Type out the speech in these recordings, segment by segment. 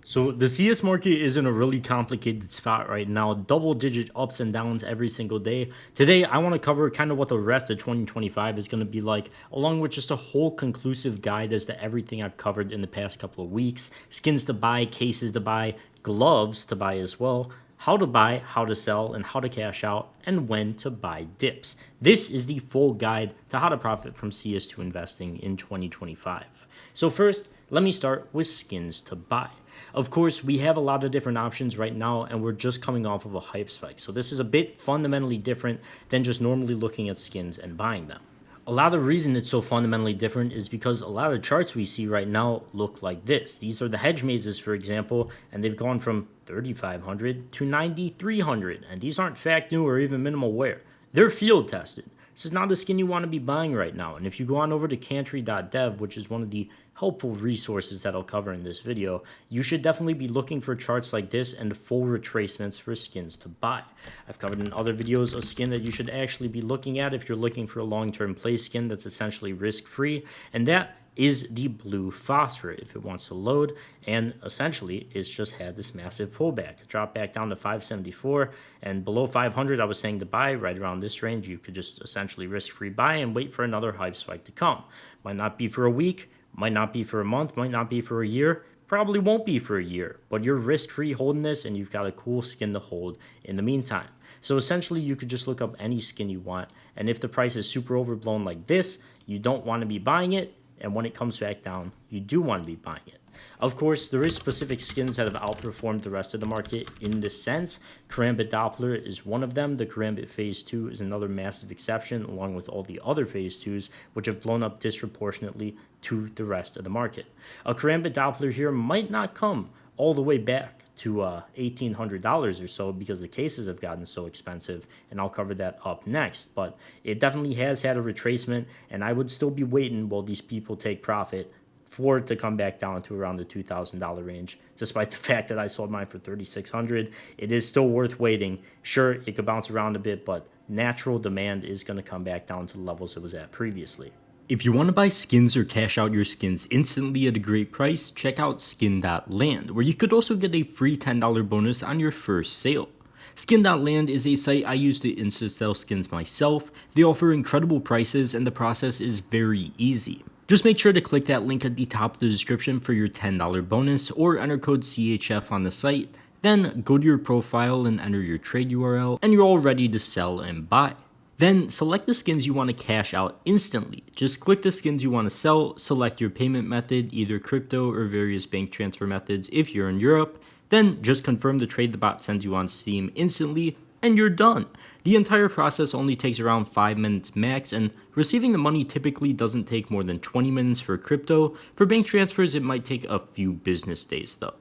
So the CS market is in a really complicated spot right now, double-digit ups and downs every single day. Today, I want to cover kind of what the rest of 2025 is going to be like, along with just a whole conclusive guide as to everything I've covered in the past couple of weeks, skins to buy, cases to buy, gloves to buy as well, how to buy, how to sell, and how to cash out, and when to buy dips. This is the full guide to how to profit from CS2 investing in 2025. So first, let me start with skins to buy. Of course, we have a lot of different options right now, and we're just coming off of a hype spike. So this is a bit fundamentally different than just normally looking at skins and buying them. A lot of the reason it's so fundamentally different is because a lot of charts we see right now look like this. These are the hedge mazes, for example, and they've gone from 3,500 to 9,300. And these aren't fact new or even minimal wear. They're field tested. This is not a skin you want to be buying right now. And if you go on over to cantry.dev, which is one of the helpful resources that I'll cover in this video, you should definitely be looking for charts like this and full retracements for skins to buy. I've covered in other videos a skin that you should actually be looking at if you're looking for a long-term play skin that's essentially risk-free, and that is the blue phosphor if it wants to load, and essentially it's just had this massive pullback. It dropped back down to 574, and below 500 I was saying to buy. Right around this range you could just essentially risk-free buy and wait for another hype spike to come. Might not be for a week, might not be for a month, might not be for a year, probably won't be for a year, but you're risk-free holding this and you've got a cool skin to hold in the meantime. So essentially you could just look up any skin you want, and if the price is super overblown like this, you don't want to be buying it, and when it comes back down, you do want to be buying it. Of course, there is specific skins that have outperformed the rest of the market in this sense. Karambit Doppler is one of them. The Karambit Phase 2 is another massive exception, along with all the other Phase 2s, which have blown up disproportionately to the rest of the market. A Karambit Doppler here might not come all the way back to $1,800 or so because the cases have gotten so expensive, and I'll cover that up next. But it definitely has had a retracement, and I would still be waiting while these people take profit for it to come back down to around the $2,000 range. Despite the fact that I sold mine for $3,600, it is still worth waiting. Sure, it could bounce around a bit, but natural demand is going to come back down to the levels it was at previously. If you want to buy skins or cash out your skins instantly at a great price, check out Skin.land, where you could also get a free $10 bonus on your first sale. Skin.land is a site I use to insta-sell skins myself. They offer incredible prices, and the process is very easy. Just make sure to click that link at the top of the description for your $10 bonus, or enter code CHF on the site. Then go to your profile and enter your trade URL, and you're all ready to sell and buy. Then select the skins you want to cash out instantly. Just click the skins you want to sell, select your payment method, either crypto or various bank transfer methods if you're in Europe. Then just confirm the trade the bot sends you on Steam instantly, and you're done. The entire process only takes around 5 minutes max, and receiving the money typically doesn't take more than 20 minutes for crypto. For bank transfers, it might take a few business days though.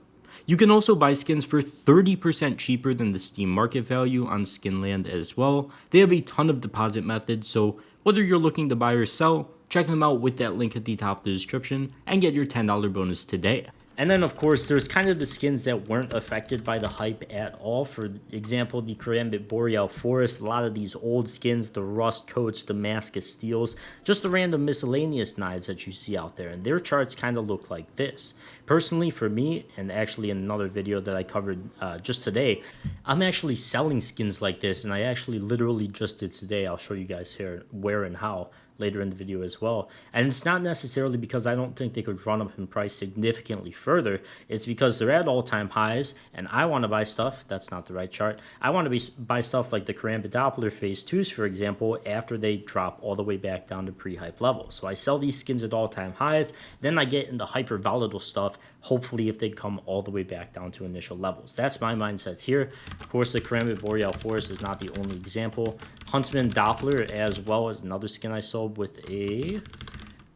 You can also buy skins for 30% cheaper than the Steam market value on Skin.land as well. They have a ton of deposit methods, so whether you're looking to buy or sell, check them out with that link at the top of the description and get your $10 bonus today. And then, of course, there's kind of the skins that weren't affected by the hype at all. For example, the Karambit Boreal Forest, a lot of these old skins, the Rust Coats, Damascus Steels, just the random miscellaneous knives that you see out there. And their charts kind of look like this. Personally, for me, and actually in another video that I covered just today, I'm actually selling skins like this. And I actually literally just did today. I'll show you guys here where and how later in the video as well. And it's not necessarily because I don't think they could run up in price significantly further. It's because they're at all-time highs, and I want to buy stuff. That's not the right chart. I want to buy stuff like the Karambit Doppler Phase 2s, for example, after they drop all the way back down to pre-hype levels. So I sell these skins at all-time highs, then I get into hyper volatile stuff, hopefully if they come all the way back down to initial levels. That's my mindset here. Of course, the Karambit Boreal Forest is not the only example. Huntsman Doppler as well as another skin I sold with a,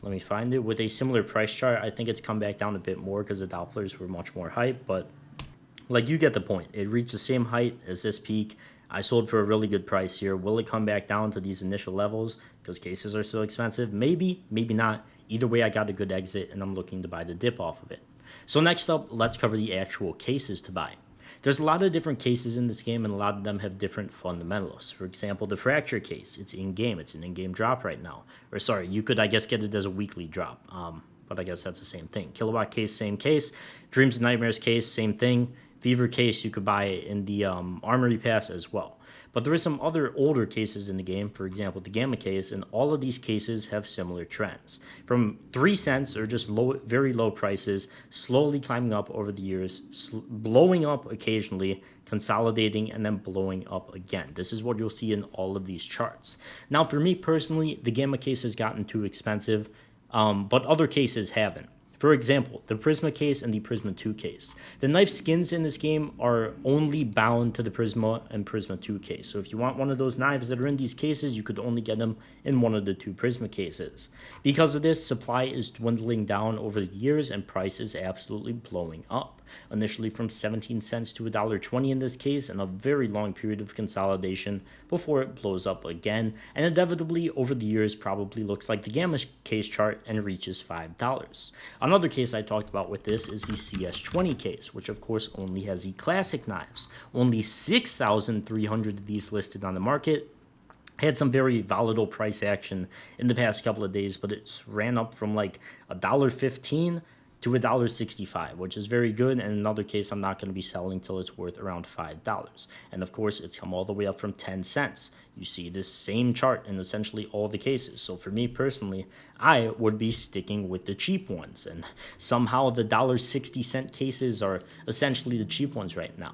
let me find it, with a similar price chart. I think it's come back down a bit more because the Dopplers were much more hype, but like, you get the point. It reached the same height as this peak. I sold for a really good price here. Will it come back down to these initial levels because cases are so expensive? Maybe, maybe not. Either way, I got a good exit and I'm looking to buy the dip off of it. So next up, let's cover the actual cases to buy. There's a lot of different cases in this game, and a lot of them have different fundamentals. For example, the Fracture case, it's in-game. It's an in-game drop right now. Or sorry, you could, I guess, get it as a weekly drop. but I guess that's the same thing. Kilowatt case, same case. Dreams and Nightmares case, same thing. Fever case, you could buy it in the Armory Pass as well. But there is some other older cases in the game, for example, the Gamma case, and all of these cases have similar trends. From 3 cents or just low, very low prices, slowly climbing up over the years, blowing up occasionally, consolidating, and then blowing up again. This is what you'll see in all of these charts. Now, for me personally, the Gamma case has gotten too expensive, but other cases haven't. For example, the Prisma case and the Prisma 2 case. The knife skins in this game are only bound to the Prisma and Prisma 2 case. So if you want one of those knives that are in these cases, you could only get them in one of the 2 Prisma cases. Because of this, supply is dwindling down over the years and price is absolutely blowing up. Initially from 17 cents to $1.20 in this case, and a very long period of consolidation before it blows up again, and inevitably over the years probably looks like the Gamma case chart and reaches $5. Another case I talked about with this is the CS20 case, which of course only has the classic knives. Only 6,300 of these listed on the market. Had some very volatile price action in the past couple of days, but it's ran up from like $1.15 to $1.65, which is very good. And in another case, I'm not going to be selling till it's worth around $5. And of course, it's come all the way up from 10 cents. You see this same chart in essentially all the cases. So for me personally, I would be sticking with the cheap ones. And somehow the $1.60 cases are essentially the cheap ones right now.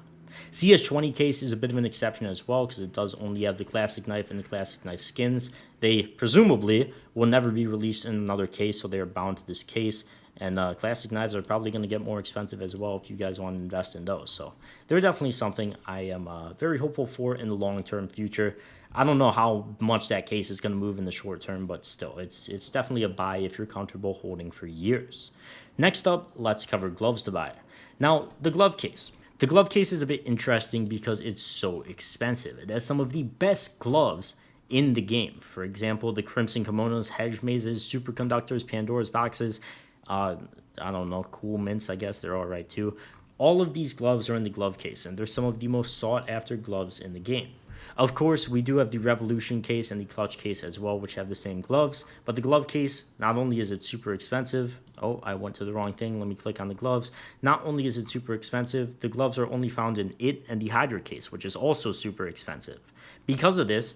CS20 case is a bit of an exception as well because it does only have the classic knife and the classic knife skins. They presumably will never be released in another case, so they are bound to this case. And classic knives are probably going to get more expensive as well if you guys want to invest in those. So they're definitely something I am very hopeful for in the long-term future. I don't know how much that case is going to move in the short term, but still, it's definitely a buy if you're comfortable holding for years. Next up, let's cover gloves to buy. Now, the glove case. The glove case is a bit interesting because it's so expensive. It has some of the best gloves in the game. For example, the Crimson Kimonos, Hedge Mazes, Superconductors, Pandora's Boxes, I don't know, Cool Mints, I guess they're all right too. All of these gloves are in the glove case, and they're some of the most sought after gloves in the game. Of course, we do have the Revolution case and the Clutch case as well, which have the same gloves, but the glove case, not only is it super expensive, oh, I went to the wrong thing, let me click on the gloves. Not only is it super expensive, the gloves are only found in it and the Hydra case, which is also super expensive. Because of this,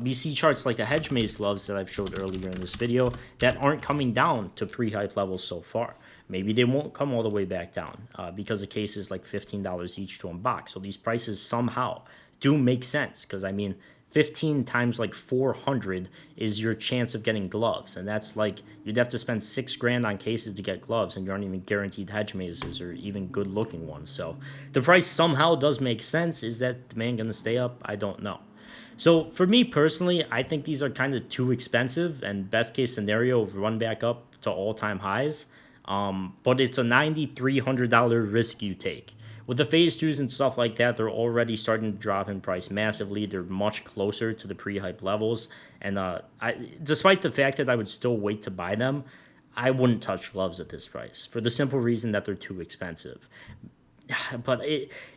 we see charts like the Hedge Maze gloves that I've showed earlier in this video that aren't coming down to pre-hype levels so far. Maybe they won't come all the way back down because the case is like $15 each to unbox. So these prices somehow do make sense because, I mean, 15 times like 400 is your chance of getting gloves. And that's like, you'd have to spend $6,000 on cases to get gloves and you aren't even guaranteed Hedge Mazes or even good looking ones. So the price somehow does make sense. Is that demand going to stay up? I don't know. So for me personally, I think these are kind of too expensive and best case scenario, run back up to all-time highs. But it's a $9,300 risk you take. With the phase 2s and stuff like that, they're already starting to drop in price massively. They're much closer to the pre-hype levels. And despite the fact that I would still wait to buy them, I wouldn't touch gloves at this price for the simple reason that they're too expensive. But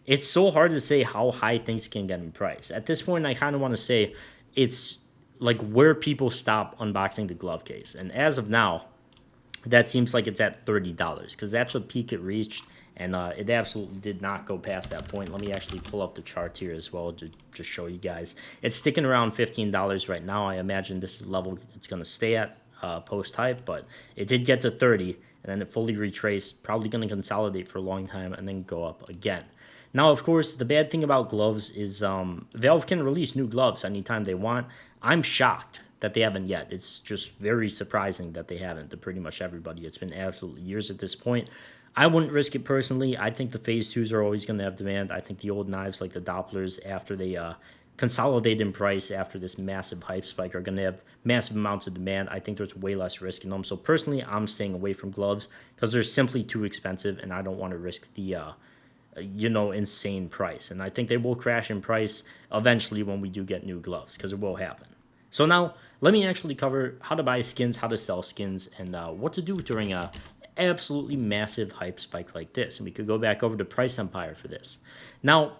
it's so hard to say how high things can get in price. At this point, I kind of want to say it's like where people stop unboxing the glove case. And as of now, that seems like it's at $30 because that's the peak it reached. And it absolutely did not go past that point. Let me actually pull up the chart here as well to just show you guys. It's sticking around $15 right now. I imagine this is the level it's going to stay at post-hype, but it did get to 30 and then it fully retraced, probably going to consolidate for a long time and then go up again. Now, of course, the bad thing about gloves is Valve can release new gloves anytime they want. I'm shocked that they haven't yet. It's just very surprising that they haven't to pretty much everybody. It's been absolutely years at this point. I wouldn't risk it personally. I think the phase 2s are always going to have demand. I think the old knives like the Dopplers, after they consolidate in price after this massive hype spike, are going to have massive amounts of demand. I think there's way less risk in them. So personally, I'm staying away from gloves because they're simply too expensive and I don't want to risk the insane price. And I think they will crash in price eventually when we do get new gloves because it will happen. So now let me actually cover how to buy skins, how to sell skins, and what to do during a absolutely massive hype spike like this. And we could go back over to Price Empire for this. Now,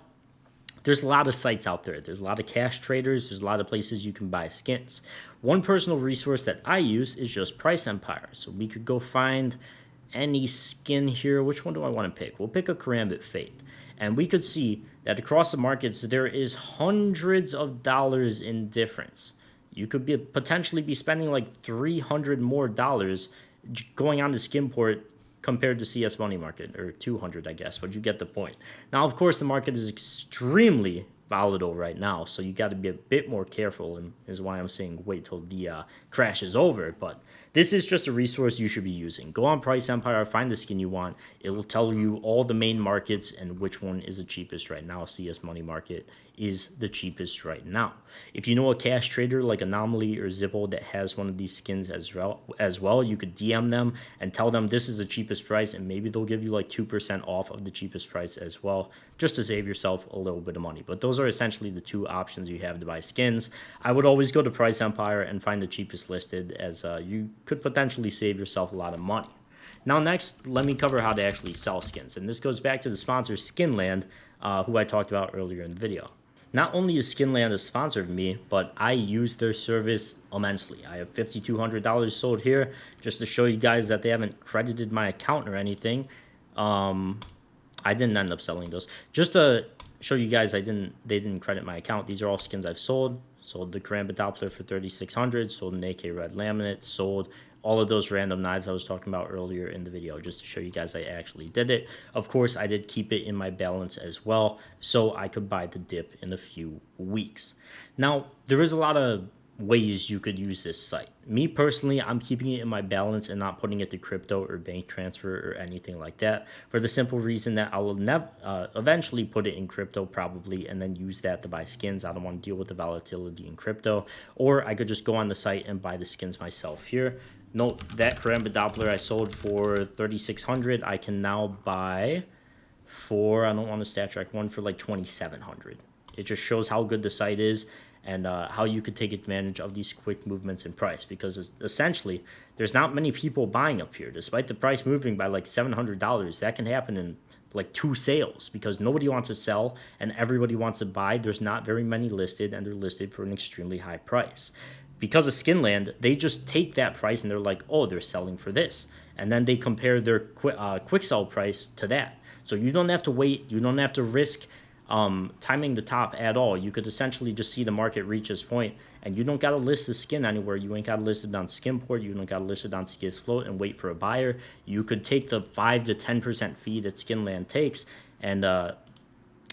There's a lot of sites out there. There's a lot of cash traders. There's a lot of places you can buy skins. One personal resource that I use is just Price Empire. So we could go find any skin here. Which one do I want to pick? We'll pick a Karambit Fate. And we could see that across the markets, there is hundreds of dollars in difference. You could potentially be spending like 300 more dollars going on to Skinport compared to CS Money Market, or 200, I guess, but you get the point. Now, of course, the market is extremely volatile right now, so you got to be a bit more careful, and is why I'm saying wait till the crash is over. But this is just a resource you should be using. Go on Price Empire, find the skin you want. It will tell you all the main markets and which one is the cheapest right now. CS Money Market is the cheapest right now. If you know a cash trader like Anomaly or Zippo that has one of these skins as well, you could DM them and tell them this is the cheapest price, and maybe they'll give you like 2% off of the cheapest price as well, just to save yourself a little bit of money. But those are essentially the two options you have to buy skins. I would always go to Price Empire and find the cheapest listed, as you could potentially save yourself a lot of money. Now next, let me cover how to actually sell skins, and this goes back to the sponsor Skin.land, who I talked about earlier in the video. Not only is Skin.land a sponsor of me, but I use their service immensely. I have $5,200 sold here, just to show you guys that they haven't credited my account or anything. I didn't end up selling those. Just to show you guys they didn't credit my account. These are all skins I've sold. Sold the Karambit Doppler for $3,600, sold an AK Red Laminate, sold all of those random knives I was talking about earlier in the video, just to show you guys I actually did it. Of course, I did keep it in my balance as well, so I could buy the dip in a few weeks. Now, there is a lot of ways you could use this site. Me personally, I'm keeping it in my balance and not putting it to crypto or bank transfer or anything like that, for the simple reason that I will eventually put it in crypto probably, and then use that to buy skins. I don't want to deal with the volatility in crypto. Or I could just go on the site and buy the skins myself here. Note that Karambit Doppler I sold for $3,600. I can now buy for, I don't want to stat track, one for like $2,700. It just shows how good the site is, and how you could take advantage of these quick movements in price, because essentially there's not many people buying up here. Despite the price moving by like $700, that can happen in like 2 sales, because nobody wants to sell and everybody wants to buy. There's not very many listed, and they're listed for an extremely high price. Because of Skin.land, they just take that price and they're like, oh, they're selling for this, and then they compare their quick sell price to that. So you don't have to wait, you don't have to risk timing the top at all. You could essentially just see the market reach this point, and you don't got to list the skin anywhere. You ain't got to list it on Skinport, you don't got to list it on CS Float and wait for a buyer. You could take the 5 to 10% fee that Skin.land takes and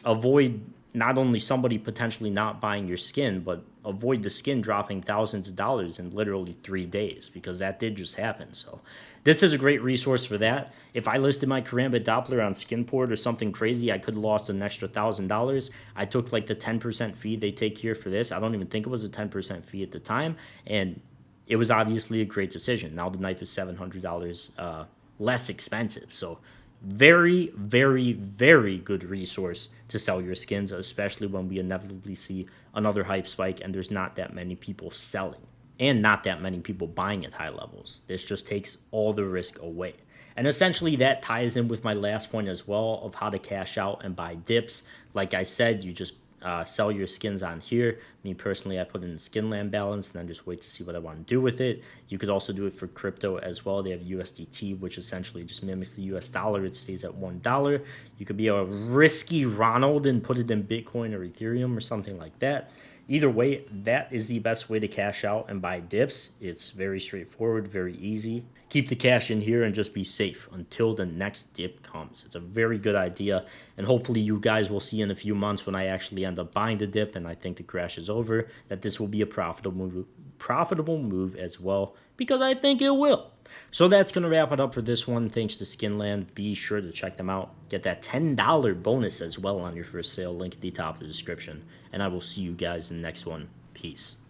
avoid not only somebody potentially not buying your skin, but avoid the skin dropping thousands of dollars in literally 3 days, because that did just happen. So this is a great resource for that. If I listed my Karambit Doppler on Skinport or something crazy, I could have lost an extra $1,000. I took like the 10% fee they take here for this. I don't even think it was a 10% fee at the time, and it was obviously a great decision. Now the knife is $700 less expensive. So very, very, very good resource to sell your skins, especially when we inevitably see another hype spike and there's not that many people selling and not that many people buying at high levels. This just takes all the risk away. And essentially that ties in with my last point as well of how to cash out and buy dips. Like I said, you just sell your skins on here. Me personally, I put in Skin.land balance and then just wait to see what I want to do with it. You could also do it for crypto as well. They have USDT, which essentially just mimics the US dollar. It stays at $1. You could be a risky Ronald and put it in Bitcoin or Ethereum or something like that. Either way, that is the best way to cash out and buy dips. It's very straightforward, very easy. Keep the cash in here and just be safe until the next dip comes. It's a very good idea, and hopefully you guys will see in a few months when I actually end up buying the dip and I think the crash is over, that this will be a profitable move as well, because I think it will. So that's going to wrap it up for this one. Thanks to Skin.land. Be sure to check them out. Get that $10 bonus as well on your first sale. Link at the top of the description. And I will see you guys in the next one. Peace.